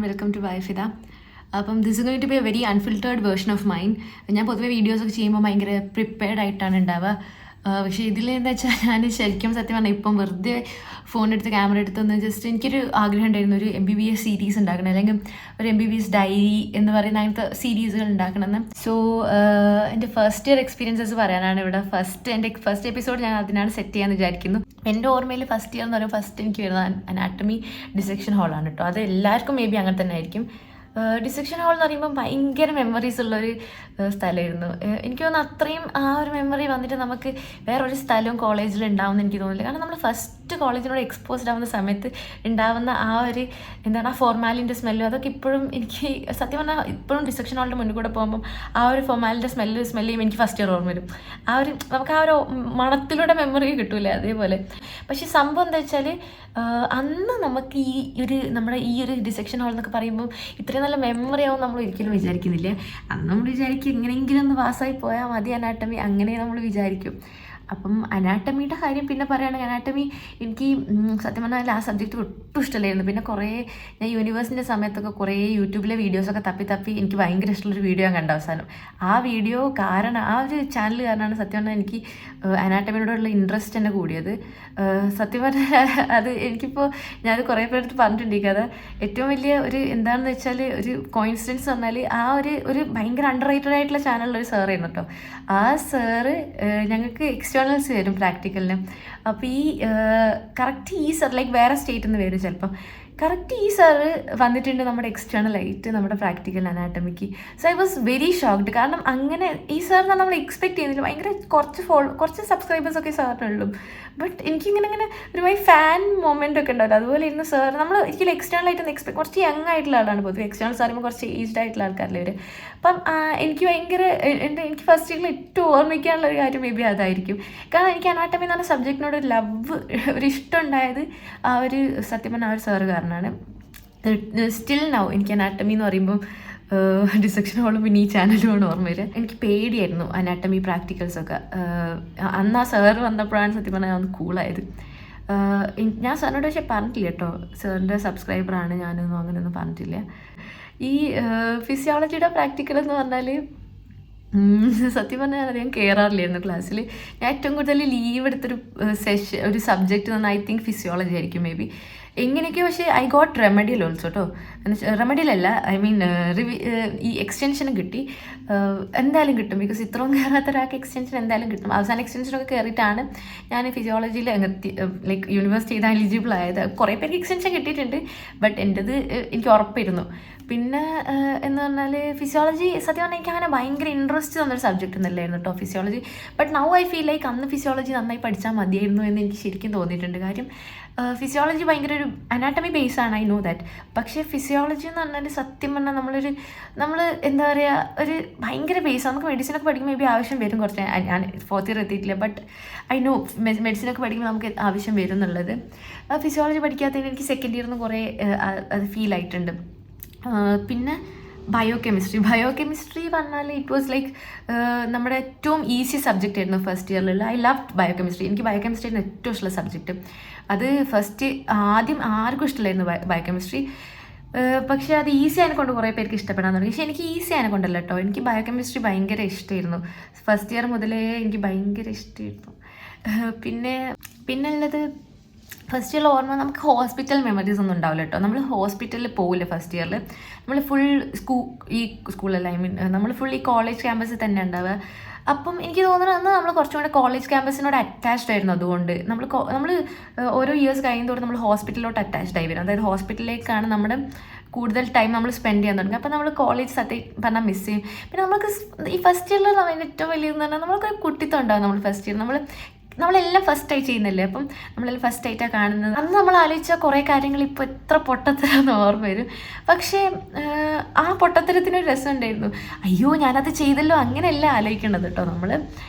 Welcome to ബൈഫിദ. അപ്പം this is going to be a very unfiltered version of mine. ഞാൻ പൊതുവെ വീഡിയോസൊക്കെ ചെയ്യുമ്പോൾ ഭയങ്കര പ്രിപ്പയർഡ് ആയിട്ടാണ് ഉണ്ടാവുക. പക്ഷേ ഇതിലെന്താ വെച്ചാൽ ഞാൻ ശരിക്കും സത്യം പറഞ്ഞാൽ ഇപ്പം വെറുതെ ഫോൺ എടുത്ത് ക്യാമറ എടുത്തൊന്ന് ജസ്റ്റ് എനിക്കൊരു ആഗ്രഹം ഉണ്ടായിരുന്നു ഒരു MBBS സീരീസ് ഉണ്ടാക്കണം, അല്ലെങ്കിൽ ഒരു MBBS ഡയറി എന്ന് പറയുന്ന അങ്ങനത്തെ സീരീസുകൾ ഉണ്ടാക്കണമെന്ന്. സോ എൻ്റെ ഫസ്റ്റ് ഇയർ എക്സ്പീരിയൻസസ് പറയാനാണ് ഇവിടെ. എൻ്റെ ഫസ്റ്റ് എപ്പിസോഡ് ഞാൻ അതിനാണ് സെറ്റ് ചെയ്യാമെന്ന് വിചാരിക്കുന്നു. എൻ്റെ ഓർമ്മയിൽ ഫസ്റ്റ് ഇയർ എന്ന് പറയുമ്പോൾ ഫസ്റ്റ് എനിക്ക് വരുന്നത് അനാട്ടമി ഡിസെക്ഷൻ ഹോളാണ് കേട്ടോ. അത് എല്ലാവർക്കും മേ ബി അങ്ങനെ തന്നെ ആയിരിക്കും. ഡിസെക്ഷൻ ഹോൾ എന്ന് പറയുമ്പോൾ ഭയങ്കര മെമ്മറീസ് ഉള്ളൊരു സ്ഥലമായിരുന്നു. എനിക്ക് തോന്നുന്നു അത്രയും ആ ഒരു മെമ്മറി വന്നിട്ട് നമുക്ക് വേറൊരു സ്ഥലവും കോളേജിൽ ഉണ്ടാവുമെന്ന് എനിക്ക് തോന്നുന്നില്ല. കാരണം നമ്മൾ ഫസ്റ്റ് കോളേജിനോട് എക്സ്പോസ്ഡ് ആവുന്ന സമയത്ത് ഉണ്ടാവുന്ന ആ ഒരു ആ ഫോർമാലിൻ്റെ സ്മെല്ലും അതൊക്കെ ഇപ്പോഴും എനിക്ക് സത്യം പറഞ്ഞാൽ ഇപ്പോഴും ഡിസെക്ഷൻ ഹോളിൻ്റെ മുന്നിൽ കൂടെ പോകുമ്പം ആ ഒരു ഫോർമാലിൻ്റെ സ്മെല്ല് ചെയ്യുമ്പോൾ എനിക്ക് ഫസ്റ്റ് ഇയർ ഓർമ്മ വരും. നമുക്ക് ആ ഒരു മണത്തിലൂടെ മെമ്മറി കിട്ടൂലേ, അതേപോലെ. പക്ഷേ സംഭവം എന്താ വെച്ചാൽ അന്ന് നമുക്ക് നമ്മുടെ ഈ ഒരു ഡിസെക്ഷൻ ഹോൾ എന്നൊക്കെ പറയുമ്പോൾ ഇത്രയും നല്ല മെമ്മറി ആവും നമ്മൾ ഒരിക്കലും വിചാരിക്കുന്നില്ല. അന്ന് നമ്മൾ വിചാരിക്കും എങ്ങനെയെങ്കിലും ഒന്ന് പാസ്സായി പോയാൽ മതി അനാട്ടമി, അങ്ങനെ നമ്മൾ വിചാരിക്കും. അപ്പം അനാട്ടമിയുടെ കാര്യം പിന്നെ പറയുകയാണെങ്കിൽ അനാട്ടമി എനിക്ക് സത്യം പറഞ്ഞാൽ ആ സബ്ജക്റ്റ് ഒട്ടും ഇഷ്ടമല്ലായിരുന്നു. പിന്നെ ഞാൻ യൂണിവേഴ്സിൻ്റെ സമയത്തൊക്കെ കുറേ യൂട്യൂബിലെ വീഡിയോസൊക്കെ തപ്പി എനിക്ക് ഭയങ്കര ഇഷ്ടമുള്ളൊരു വീഡിയോ ഞാൻ കണ്ട അവസാനം. ആ വീഡിയോ കാരണം ആ ഒരു ചാനൽ കാരണമാണ് സത്യം പറഞ്ഞാൽ എനിക്ക് അനാട്ടമിയോടുള്ള ഇൻട്രസ്റ്റ് തന്നെ കൂടിയത്. സത്യം പറഞ്ഞാൽ അത് എനിക്കിപ്പോൾ ഞാനത് കുറേ പേരെടുത്ത് പറഞ്ഞിട്ടുണ്ട്. ഈ കഥ ഏറ്റവും വലിയ ഒരു എന്താണെന്ന് വെച്ചാൽ ഒരു കോയിൻസിഡൻസ് പറഞ്ഞാൽ ആ ഒരു ഭയങ്കര അണ്ടർ റേറ്റഡ് ആയിട്ടുള്ള ചാനലിലൊരു സാറായിരുന്നു കേട്ടോ. ആ സാറ് ഞങ്ങൾക്ക് എക്സ്റ്റേണൽസ് വരും പ്രാക്ടിക്കലിന്. അപ്പോൾ കറക്റ്റ് ഈ സാർ വേറെ സ്റ്റേറ്റിൽ നിന്ന് വരും ചിലപ്പം. കറക്റ്റ് ഈ സാറ് വന്നിട്ടുണ്ട് നമ്മുടെ എക്സ്റ്റേണലായിട്ട് നമ്മുടെ പ്രാക്ടിക്കൽ അനാട്ടമിക്ക്. So I was very shocked. കാരണം അങ്ങനെ ഈ സാറിന് നമ്മൾ എക്സ്പെക്ട് ചെയ്യുന്നില്ല. ഭയങ്കര കുറച്ച് സബ്സ്ക്രൈബേഴ്സൊക്കെ സാറിനുള്ളൂ. ബട്ട് എനിക്കിങ്ങനെ ഒരു ഫാൻ മൊമെൻ്റ് ഒക്കെ ഉണ്ടാവില്ല, അതുപോലെ ഇരുന്ന് സാർ നമ്മൾ ഒരിക്കലും എക്സ്റ്റേണലായിട്ടൊന്ന് കുറച്ച് യങ് ആയിട്ടുള്ള ആളാണ് പൊതുവെ. എക്സ്റ്റേണൽസ് പറയുമ്പോൾ കുറച്ച് ഏജ്ഡ് ആയിട്ടുള്ള ആൾക്കാരല്ലേ ഇവർ. അപ്പം എനിക്ക് എനിക്ക് ഫസ്റ്റ് ഇയറിൽ ഏറ്റവും ഓർമ്മിക്കാനുള്ള ഒരു കാര്യം മേ ബി അതായിരിക്കും. കാരണം എനിക്ക് അനാട്ടമി എന്ന് പറഞ്ഞ സബ്ജക്റ്റിനോട് ഒരു ഇഷ്ടം ഉണ്ടായത് ആ ഒരു സത്യം പറഞ്ഞ ആ ഒരു സാറ് കാരണമാണ്. സ്റ്റിൽ നൗ എനിക്ക് അനാട്ടമി എന്ന് പറയുമ്പം ഡിസെക്ഷൻ ഹോളും പിന്നെ ഈ ചാനലുമാണ് ഓർമ്മ വരിക. എനിക്ക് പേടിയായിരുന്നു അനാട്ടമി പ്രാക്ടിക്കൽസൊക്കെ. അന്ന് ആ സാറ് വന്നപ്പോഴാണ് സത്യം പറഞ്ഞാൽ ഒന്ന് കൂളായത്. ഞാൻ സാറിനോട് പക്ഷേ പറഞ്ഞിട്ടില്ല കേട്ടോ, സാറിൻ്റെ സബ്സ്ക്രൈബറാണ് ഞാനൊന്നും അങ്ങനെയൊന്നും പറഞ്ഞിട്ടില്ല. ഈ ഫിസിയോളജിയുടെ പ്രാക്ടിക്കൽ എന്ന് പറഞ്ഞാൽ സത്യം പറഞ്ഞാൽ അധികം കയറാറില്ലായിരുന്നു ക്ലാസ്സിൽ. ഞാൻ ഏറ്റവും കൂടുതൽ ലീവ് എടുത്തൊരു ഒരു സബ്ജക്റ്റ് തന്നെ ഐ തിങ്ക് ഫിസിയോളജി ആയിരിക്കും മേ ബി. എങ്ങനെയൊക്കെ പക്ഷേ ഐ ഗോട്ട് റെമഡിയൽ ഓൾസോ കേട്ടോ. റെമഡിയലല്ല, ഐ മീൻ ഈ എക്സ്റ്റൻഷനും കിട്ടി. എന്തായാലും കിട്ടും, ബിക്കോസ് ഇത്രയും കയറാത്ത ഒരാൾക്ക് എക്സ്റ്റൻഷൻ എന്തായാലും കിട്ടും. അവസാന എക്സ്റ്റൻഷനൊക്കെ കയറിയിട്ടാണ് ഞാൻ ഫിസിയോളജിയിൽ യൂണിവേഴ്സിറ്റി ചെയ്താൽ എലിജിബിൾ ആയത്. കുറേ പേർക്ക് എക്സ്റ്റൻഷൻ കിട്ടിയിട്ടുണ്ട്, ബട്ട് എൻ്റെത് എനിക്ക് ഉറപ്പായിരുന്നു. പിന്നെ എന്ന് പറഞ്ഞാൽ ഫിസിയോളജി സത്യം പറഞ്ഞാൽ എനിക്ക് അങ്ങനെ ഭയങ്കര ഇൻട്രസ്റ്റ് തന്നൊരു സബ്ജക്റ്റ് ഒന്നല്ലായിരുന്നു കേട്ടോ physiology. But now I feel like അന്ന് ഫിസിയോളജി നന്നായി പഠിച്ചാൽ മതിയായിരുന്നു എന്ന് എനിക്ക് ശരിക്കും തോന്നിയിട്ടുണ്ട്. കാര്യം ഫിസിയോളജി ഭയങ്കര ഒരു അനാട്ടമി ബേസാണ്, ഐ നോ ദാറ്റ്. പക്ഷേ ഫിസിയോളജി എന്ന് പറഞ്ഞാൽ സത്യം പറഞ്ഞാൽ നമ്മൾ എന്താ പറയുക, ഒരു ഭയങ്കര ബേസ്. നമുക്ക് മെഡിസിനൊക്കെ പഠിക്കുമ്പോൾ മേ ബി ആവശ്യം വരും കുറച്ച്. ഞാൻ ഫോർത്ത് ഇയർ എത്തിയിട്ടില്ല, ബട്ട് ഐ നോ മെഡിസിനൊക്കെ പഠിക്കുമ്പോൾ നമുക്ക് ആവശ്യം വരും എന്നുള്ളത്. ഫിസിയോളജി പഠിക്കാത്തതിന് എനിക്ക് സെക്കൻഡ് ഇയറിൽ നിന്ന് കുറേ അത് ഫീൽ ആയിട്ടുണ്ട്. പിന്നെ ബയോകെമിസ്ട്രി പറഞ്ഞാൽ ഇറ്റ് വാസ് നമ്മുടെ ഏറ്റവും ഈസി സബ്ജക്റ്റ് ആയിരുന്നു ഫസ്റ്റ് ഇയറിലുള്ള. I love biochemistry. എനിക്ക് ബയോകെമിസ്ട്രി ആയിരുന്നു ഏറ്റവും ഇഷ്ടമുള്ള സബ്ജക്റ്റ്. അത് ആദ്യം ആർക്കും ഇഷ്ടമില്ലായിരുന്നു ബയോകെമിസ്ട്രി. പക്ഷേ അത് ഈസി ആയതിനെ കൊണ്ട് കുറേ പേർക്ക് ഇഷ്ടപ്പെടാൻ തുടങ്ങി. പക്ഷേ എനിക്ക് ഈസി ആയതിനെ കൊണ്ടല്ല കേട്ടോ, എനിക്ക് ബയോകെമിസ്ട്രി ഭയങ്കര ഇഷ്ടമായിരുന്നു. ഫസ്റ്റ് ഇയർ മുതലേ എനിക്ക് ഭയങ്കര ഇഷ്ടമായിരുന്നു. പിന്നെ ഉള്ളത് ഫസ്റ്റ് ഇയറിൽ ഓർമ്മ, നമുക്ക് ഹോസ്പിറ്റൽ മെമ്മറീസ് ഒന്നും ഉണ്ടാവില്ല കേട്ടോ. നമ്മൾ ഹോസ്പിറ്റലിൽ പോകില്ല ഫസ്റ്റ് ഇയറിൽ. നമ്മൾ ഫുൾ സ്കൂളല്ല, ഐ മീൻ നമ്മൾ ഫുൾ ഈ കോളേജ് ക്യാമ്പസിൽ തന്നെ ഉണ്ടാവുക. അപ്പം എനിക്ക് തോന്നുന്നത് അന്ന് നമ്മൾ കുറച്ചും കൂടെ കോളേജ് ക്യാമ്പസിനോട് അറ്റാച്ച്ഡ് ആയിരുന്നു. അതുകൊണ്ട് നമ്മൾ ഓരോ ഇയേഴ്സ് കഴിയുന്നതോടെ നമ്മൾ ഹോസ്പിറ്റലിലോട്ട് അറ്റാച്ച്ഡ് ആയി വരും. അതായത് ഹോസ്പിറ്റലിലേക്കാണ് നമ്മുടെ കൂടുതൽ ടൈം നമ്മൾ സ്പെൻഡ് ചെയ്യാൻ തുടങ്ങി. അപ്പോൾ നമ്മൾ കോളേജ് സത്യം പറഞ്ഞാൽ മിസ് ചെയ്യും. പിന്നെ നമുക്ക് ഈ ഫസ്റ്റ് ഇയറിൽ അതിൻ്റെ ഏറ്റവും വലിയതെന്ന് പറഞ്ഞാൽ നമ്മൾക്കൊരു കുട്ടിത്തം ഉണ്ടാകും. നമ്മൾ ഫസ്റ്റ് ഇയർ നമ്മളെല്ലാം ഫസ്റ്റ് ആയി ചെയ്യുന്നില്ലേ, അപ്പം നമ്മളെല്ലാം ഫസ്റ്റ് ആയിട്ടാണ് കാണുന്നത്. അന്ന് നമ്മൾ ആലോചിച്ച കുറേ കാര്യങ്ങൾ ഇപ്പോൾ എത്ര പൊട്ടത്തരാന്ന് ഓർമ്മ വരും. പക്ഷേ ആ പൊട്ടത്തരത്തിനൊരു രസം ഉണ്ടായിരുന്നു. അയ്യോ ഞാനത് ചെയ്തല്ലോ, അങ്ങനെയല്ല ആലോചിക്കേണ്ടത് കേട്ടോ നമ്മൾ.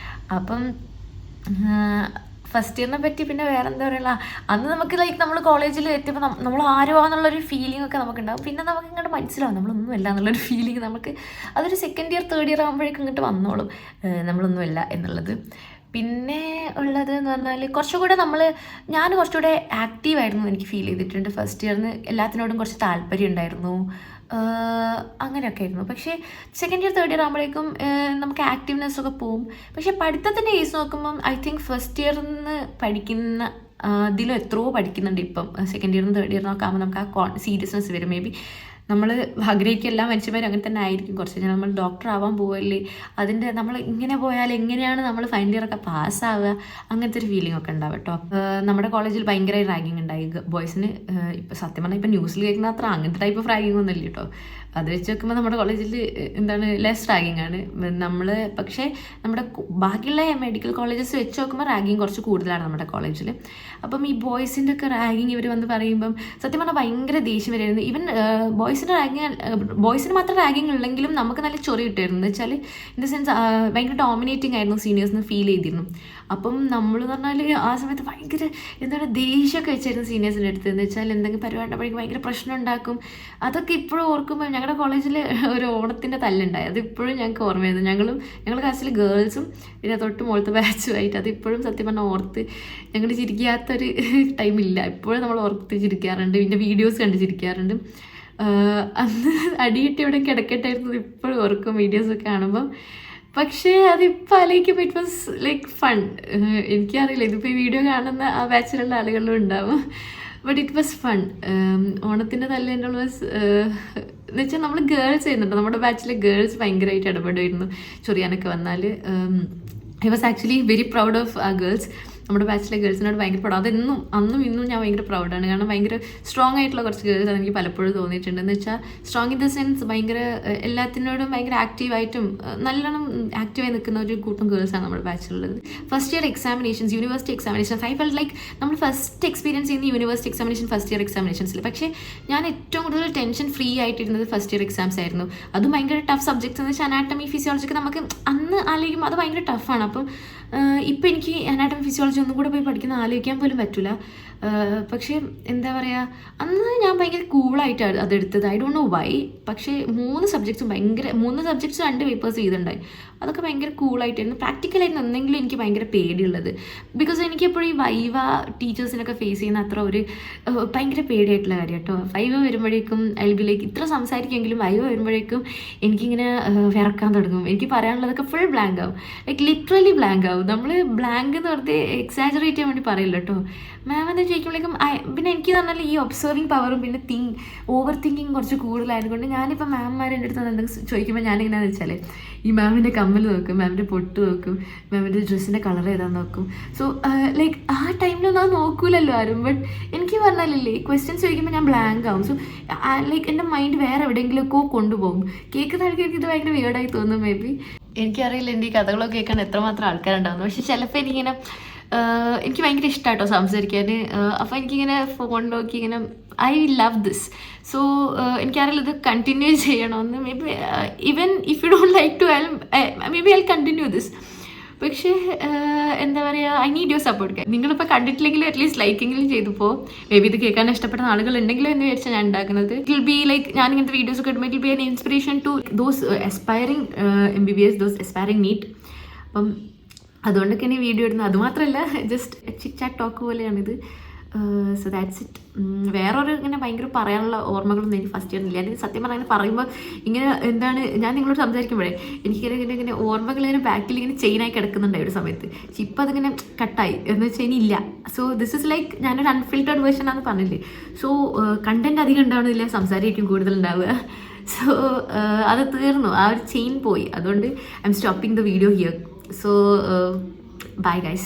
അപ്പം ഫസ്റ്റ് ഇയറിനെ പറ്റി പിന്നെ വേറെ എന്താ പറയുക, അന്ന് നമുക്ക് നമ്മൾ കോളേജിൽ എത്തിയപ്പോൾ നമ്മൾ ആരുവാന്നുള്ളൊരു ഫീലിംഗ് ഒക്കെ നമുക്കുണ്ടാകും. പിന്നെ നമുക്ക് ഇങ്ങോട്ട് മനസ്സിലാവും നമ്മളൊന്നുമല്ല എന്നുള്ളൊരു ഫീലിംഗ്. നമുക്ക് അതൊരു സെക്കൻഡ് ഇയർ തേർഡ് ഇയർ ആകുമ്പോഴേക്കും ഇങ്ങോട്ട് വന്നോളും നമ്മളൊന്നുമല്ല എന്നുള്ളത്. പിന്നെ ഉള്ളത് എന്ന് പറഞ്ഞാൽ കുറച്ചുകൂടെ ഞാൻ കുറച്ചുകൂടെ ആക്റ്റീവായിരുന്നു എനിക്ക് ഫീൽ ചെയ്തിട്ടുണ്ട് ഫസ്റ്റ് ഇയറിന്. എല്ലാത്തിനോടും കുറച്ച് താല്പര്യം ഉണ്ടായിരുന്നു, അങ്ങനെയൊക്കെ ആയിരുന്നു. പക്ഷേ സെക്കൻഡ് ഇയർ തേർഡ് ഇയർ ആകുമ്പോഴേക്കും നമുക്ക് ആക്റ്റീവ്നെസ് ഒക്കെ പോവും. പക്ഷേ പഠിത്തത്തിൻ്റെ കേസ് നോക്കുമ്പം ഐ തിങ്ക് ഫസ്റ്റ് ഇയറിൽ നിന്ന് പഠിക്കുന്ന ഇതിലും എത്രയോ പഠിക്കുന്നുണ്ട് ഇപ്പം. സെക്കൻഡ് ഇയറിൽ നിന്ന് തേർഡ് ഇയറിനൊക്കെ ആകുമ്പോൾ നമുക്ക് ആ സീരിയസ്നെസ് വരും. മേ ബി നമ്മൾ ആഗ്രഹിക്കുക എല്ലാ മനുഷ്യന്മാരും അങ്ങനെ തന്നെ ആയിരിക്കും. കുറച്ച് കഴിഞ്ഞാൽ നമ്മൾ ഡോക്ടർ ആവാൻ പോവല്ലേ, അതിൻ്റെ നമ്മൾ ഇങ്ങനെ പോയാൽ എങ്ങനെയാണ് നമ്മൾ ഫൈനൽ ഇയർ ഒക്കെ പാസ്സാവുക, അങ്ങനത്തെ ഒരു ഫീലിംഗ് ഒക്കെ ഉണ്ടാവും കേട്ടോ. നമ്മുടെ കോളേജിൽ ഭയങ്കര റാഗിങ് ഉണ്ടായി ബോയ്സിന്. ഇപ്പം സത്യം പറഞ്ഞാൽ ഇപ്പം ന്യൂസിൽ കേൾക്കുന്ന അത്ര അങ്ങനത്തെ ടൈപ്പ് ഓഫ് റാഗിങ് ഒന്നും ഇല്ല കേട്ടോ. അത് വെച്ച് നോക്കുമ്പോൾ നമ്മുടെ കോളേജിൽ ലെസ് റാഗിങ് ആണ് നമ്മൾ. പക്ഷേ നമ്മുടെ ബാക്കിയുള്ള മെഡിക്കൽ കോളേജസ് വെച്ച് നോക്കുമ്പോൾ റാഗിങ് കുറച്ച് കൂടുതലാണ് നമ്മുടെ കോളേജിൽ. അപ്പം ഈ ബോയ്സിൻ്റെ ഒക്കെ റാഗിങ് ഇവർ വന്ന് പറയുമ്പം സത്യം പറഞ്ഞാൽ ഭയങ്കര ദേഷ്യം വരുമായിരുന്നു. ഈവൻ ബോയ്സിന് മാത്രം റാഗിങ് ഉള്ളെങ്കിലും നമുക്ക് നല്ല ചൊറി കിട്ടുമായിരുന്നു. എന്ന് വെച്ചാൽ ഇൻ ദ സെൻസ് ഭയങ്കര ഡോമിനേറ്റിംഗ് ആയിരുന്നു സീനിയേഴ്സിന് ഫീൽ ചെയ്തിരുന്നു. അപ്പം നമ്മൾ എന്ന് പറഞ്ഞാൽ ആ സമയത്ത് ഭയങ്കര ദേഷ്യമൊക്കെ വെച്ചായിരുന്നു സീനിയേഴ്സിൻ്റെ അടുത്ത്. എന്ന് വെച്ചാൽ എന്തെങ്കിലും പരിപാടി ഉണ്ടെങ്കിൽ ഭയങ്കര പ്രശ്നം ഉണ്ടാക്കും. അതൊക്കെ ഇപ്പോഴും ഓർക്കുമ്പോൾ ഞങ്ങളുടെ കോളേജിൽ ഒരു ഓണത്തിൻ്റെ തല്ലുണ്ടായി, അത് ഇപ്പോഴും ഞങ്ങൾക്ക് ഓർമ്മയായിരുന്നു. ഞങ്ങളുടെ ക്ലാസ്സിൽ ഗേൾസും പിന്നെ തൊട്ട് മുകളിലത്തെ ബാച്ചുമായിട്ട് അതിപ്പോഴും സത്യം പറഞ്ഞാൽ ഓർത്ത് ഞങ്ങൾ ചിരിക്കാത്തൊരു ടൈമില്ല. ഇപ്പോഴും നമ്മൾ ഓർത്ത് ചിരിക്കാറുണ്ട്, പിന്നെ വീഡിയോസ് കണ്ട് ചിരിക്കാറുണ്ട്. അന്ന് അടികിട്ടി ഇവിടെ കിടക്കട്ടായിരുന്നത് ഇപ്പോഴും ഓർക്കും വീഡിയോസൊക്കെ കാണുമ്പം. പക്ഷേ അതിപ്പോൾ ആലോചിക്കുമ്പോൾ ഇറ്റ് വാസ് ലൈക്ക് ഫൺ. എനിക്കറിയില്ല, ഇതിപ്പോൾ ഈ വീഡിയോ കാണുന്ന ആ ബാച്ചിലുള്ള ആളുകളിലും ഉണ്ടാവും. But it was fun. ഓണത്തിൻ്റെ തല്ല് വാസ് എന്ന് വെച്ചാൽ നമ്മൾ ഗേൾസ് ചെയ്യുന്നുണ്ട്, നമ്മുടെ ബാച്ചിലെ ഗേൾസ് ഭയങ്കരമായിട്ട് ഇടപെടുമായിരുന്നു ചൊറിയാനൊക്കെ വന്നാൽ. I was actually very proud of ആ ഗേൾസ്. നമ്മുടെ ബാച്ചിലെ ഗേൾസിനോട് ഭയങ്കര പ്രൗഡ്. അതെന്നും അന്നും ഇന്നും ഞാൻ ഭയങ്കര പ്രൗഡാണ്. കാരണം ഭയങ്കര സ്ട്രോങ് ആയിട്ടുള്ള കുറച്ച് ഗേൾസ് ആണ് എനിക്ക് പലപ്പോഴും തോന്നിയിട്ടുണ്ട്. എന്ന് വെച്ചാൽ സ്ട്രോങ് ഇൻ ദ സെൻസ് ഭയങ്കര എല്ലാത്തിനോടും ഭയങ്കര ആക്റ്റീവായിട്ടും നല്ലോണം ആക്റ്റീവായി നിൽക്കുന്ന ഒരു കൂട്ടം ഗേൾസാണ് നമ്മുടെ ബാച്ചിലുള്ളത്. First year examinations, university examinations, I felt like നമ്മൾ ഫസ്റ്റ് എക്സ്പീരിയൻസ് ചെയ്യുന്ന യൂണിവേഴ്സിറ്റി എക്സാമിനേഷൻ ഫസ്റ്റ് ഇയർ എക്സാമിനേഷൻസിൽ. പക്ഷേ ഞാൻ ഏറ്റവും കൂടുതൽ ടെൻഷൻ ഫ്രീ ആയിട്ടിരുന്നത് ഫസ്റ്റ് ഇയർ എക്സാംസ് ആയിരുന്നു. അതും ഭയങ്കര ടഫ് സബ്ജക്ട്സ് എന്ന് വെച്ചാൽ അനാട്ടമി ഫിസിയോളജിക്ക് നമുക്ക് അന്ന് ആലോചിക്കുമ്പോൾ അത് ഭയങ്കര ടഫാണ്. അപ്പം ഇപ്പം എനിക്ക് അനാട്ടമി ഫിസിയോളജി ഒന്നും കൂടെ പോയി പഠിക്കുന്ന ആലോചിക്കാൻ പോലും പറ്റില്ല. പക്ഷേ എന്താ പറയുക, അന്ന് ഞാൻ ഭയങ്കര കൂളായിട്ടാണ് അതെടുത്തത്. I don't know why. പക്ഷേ 3 സബ്ജക്ട്സും 2 പേപ്പേഴ്സ് ചെയ്തിട്ടുണ്ടായി. അതൊക്കെ ഭയങ്കര കൂളായിട്ടായിരുന്നു. പ്രാക്ടിക്കലായിരുന്നു എന്തെങ്കിലും എനിക്ക് ഭയങ്കര പേടിയുള്ളത്. ബിക്കോസ് എനിക്കെപ്പോഴും ഈ വൈവ ടീച്ചേഴ്സിനൊക്കെ ഫേസ് ചെയ്യുന്ന അത്ര ഒരു ഭയങ്കര പേടിയായിട്ടുള്ള കാര്യം കേട്ടോ. വൈവ വരുമ്പോഴേക്കും എൽബിലേക്ക് ഇത്ര സംസാരിക്കുമെങ്കിലും വൈവ വരുമ്പോഴേക്കും എനിക്കിങ്ങനെ വിറക്കാൻ തുടങ്ങും. എനിക്ക് പറയാനുള്ളതൊക്കെ ഫുൾ ബ്ലാങ്ക് ആവും, ലൈക്ക് ലിറ്ററലി ബ്ലാങ്ക് ആവും. നമ്മൾ ബ്ലാങ്ക് എന്ന് വെറുതെ എക്സാജറേറ്റ് ചെയ്യാൻ വേണ്ടി പറയില്ല കേട്ടോ. മാം എന്താ ചോദിക്കുമ്പോഴേക്കും പിന്നെ എനിക്ക് പറഞ്ഞാൽ ഈ ഒബ്സർവിങ് പവറും പിന്നെ ഓവർ തിങ്കിങ് കുറച്ച് കൂടുതലായതുകൊണ്ട് ഞാനിപ്പോൾ മാംമാരുടെ അടുത്ത് എന്തെങ്കിലും ചോദിക്കുമ്പോൾ ഞാനെങ്ങനെയാണെന്ന് വെച്ചാൽ ഈ മാമിൻ്റെ കമ്മൽ നോക്കും, മാമിൻ്റെ പൊട്ട് നോക്കും, മാമിൻ്റെ ഡ്രസ്സിൻ്റെ കളർ ഏതാന്ന് നോക്കും. സോ ലൈക്ക് ആ ടൈമിലൊന്നും അത് നോക്കൂലല്ലോ ആരും. ബട്ട് എനിക്ക് പറഞ്ഞാലില്ലേ ക്വസ്റ്റ്യൻസ് ചോദിക്കുമ്പോൾ ഞാൻ ബ്ലാങ്ക് ആവും. സോ ലൈക്ക് എൻ്റെ മൈൻഡ് വേറെ എവിടെയെങ്കിലുമൊക്കെ കൊണ്ടുപോകും. കേൾക്കുന്ന ആൾക്കാർക്ക് ഇത് ഭയങ്കര വിയേർഡായി തോന്നും മേ ബി. എനിക്കറിയില്ല എൻ്റെ ഈ കഥകളൊക്കെ കേൾക്കാൻ എത്രമാത്രം ആൾക്കാരുണ്ടാവുന്നു. പക്ഷെ ചിലപ്പോൾ എനിക്കിങ്ങനെ എനിക്ക് ഭയങ്കര ഇഷ്ടമായിട്ടോ സംസാരിക്കാൻ. അപ്പോൾ എനിക്കിങ്ങനെ ഫോൺ നോക്കി ഇങ്ങനെ ഐ ലവ് ദിസ്. സോ എനിക്കറിയില്ല ഇത് കണ്ടിന്യൂ ചെയ്യണമെന്ന്. Maybe even if you don't like to maybe I continue this. പക്ഷേ എന്താ പറയുക, ഐ നീഡ് യുവർ സപ്പോർട്ട്. നിങ്ങളിപ്പോൾ കണ്ടിട്ടില്ലെങ്കിലും അറ്റ്ലീസ്റ്റ് ലൈക്കെങ്കിലും ചെയ്തപ്പോൾ മേ ബി ഇത് കേൾക്കാൻ ഇഷ്ടപ്പെടുന്ന ആളുകളുണ്ടെങ്കിലും എന്ന് വിചാരിച്ചാൽ ഞാൻ ഉണ്ടാക്കുന്നത്. ഇറ്റ് വിൽ ബി ലൈക്ക് ഞാൻ ഇങ്ങനത്തെ വീഡിയോസ് ഒക്കെ ഇടുമ്പോൾ it will be an inspiration to those aspiring MBBS, those aspiring NEET. അപ്പം അതുകൊണ്ടൊക്കെയാണ് ഈ വീഡിയോ ഇടുന്നത്. അതുമാത്രമല്ല ജസ്റ്റ് ചിറ്റ് ചാറ്റ് ടോക്ക് പോലെയാണിത്. So that's it. വേറൊരു ഇങ്ങനെ ഭയങ്കര പറയാനുള്ള ഓർമ്മകളൊന്നും എനിക്ക് ഫസ്റ്റ് ഇയർ ഇല്ല. അല്ലെങ്കിൽ സത്യം പറഞ്ഞാൽ പറയുമ്പോൾ ഇങ്ങനെ എന്താണ് ഞാൻ നിങ്ങളോട് സംസാരിക്കുമ്പോഴേ എനിക്കിങ്ങനെ ഓർമ്മകൾ ഇങ്ങനെ ബാക്കിൽ ഇങ്ങനെ ചെയിനായി കിടക്കുന്നുണ്ടായി ഒരു സമയത്ത്. പക്ഷെ ഇപ്പം അതിങ്ങനെ കട്ടായി എന്ന് വെച്ചാൽ ഇനി ഇല്ല. സോ ദിസ് ഇസ് ലൈക്ക് ഞാനൊരു അൺഫിൽറ്റേർഡ് വേർഷൻ ആണെന്ന് പറഞ്ഞില്ലേ. സോ കണ്ടന്റ് അധികം ഉണ്ടാവണമെന്നില്ല, സംസാരമായിരിക്കും കൂടുതൽ ഉണ്ടാവുക. സോ അത് തീർന്നു, ആ ഒരു ചെയിൻ പോയി. അതുകൊണ്ട് I M stopping the video here. So bye guys.